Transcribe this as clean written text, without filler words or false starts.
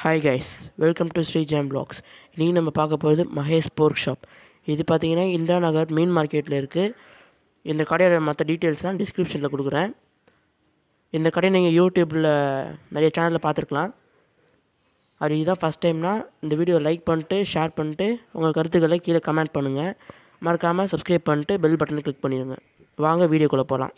Hi guys, welcome to Sri jam blogs. இன்றைக்கி நம்ம பார்க்க போகிறது மகேஷ் போர்க் ஷாப். இது பார்த்தீங்கன்னா இந்திரா நகர் மீன் மார்க்கெட்டில் இருக்குது. இந்த கடையோட மற்ற டீட்டெயில்ஸ்லாம் டிஸ்கிரிப்ஷனில் கொடுக்குறேன். இந்த கடையை நீங்கள் யூடியூப்பில் நிறைய சேனலில் பார்த்துருக்கலாம். அது இதுதான் ஃபஸ்ட் டைம்னா இந்த வீடியோ லைக் பண்ணிட்டு ஷேர் பண்ணிட்டு உங்கள் கருத்துக்களை கீழே கமெண்ட் பண்ணுங்கள். மறக்காமல் சப்ஸ்கிரைப் பண்ணிட்டு பெல் பட்டனை கிளிக் பண்ணிடுங்க. வாங்க வீடியோக்குள்ளே போகலாம்.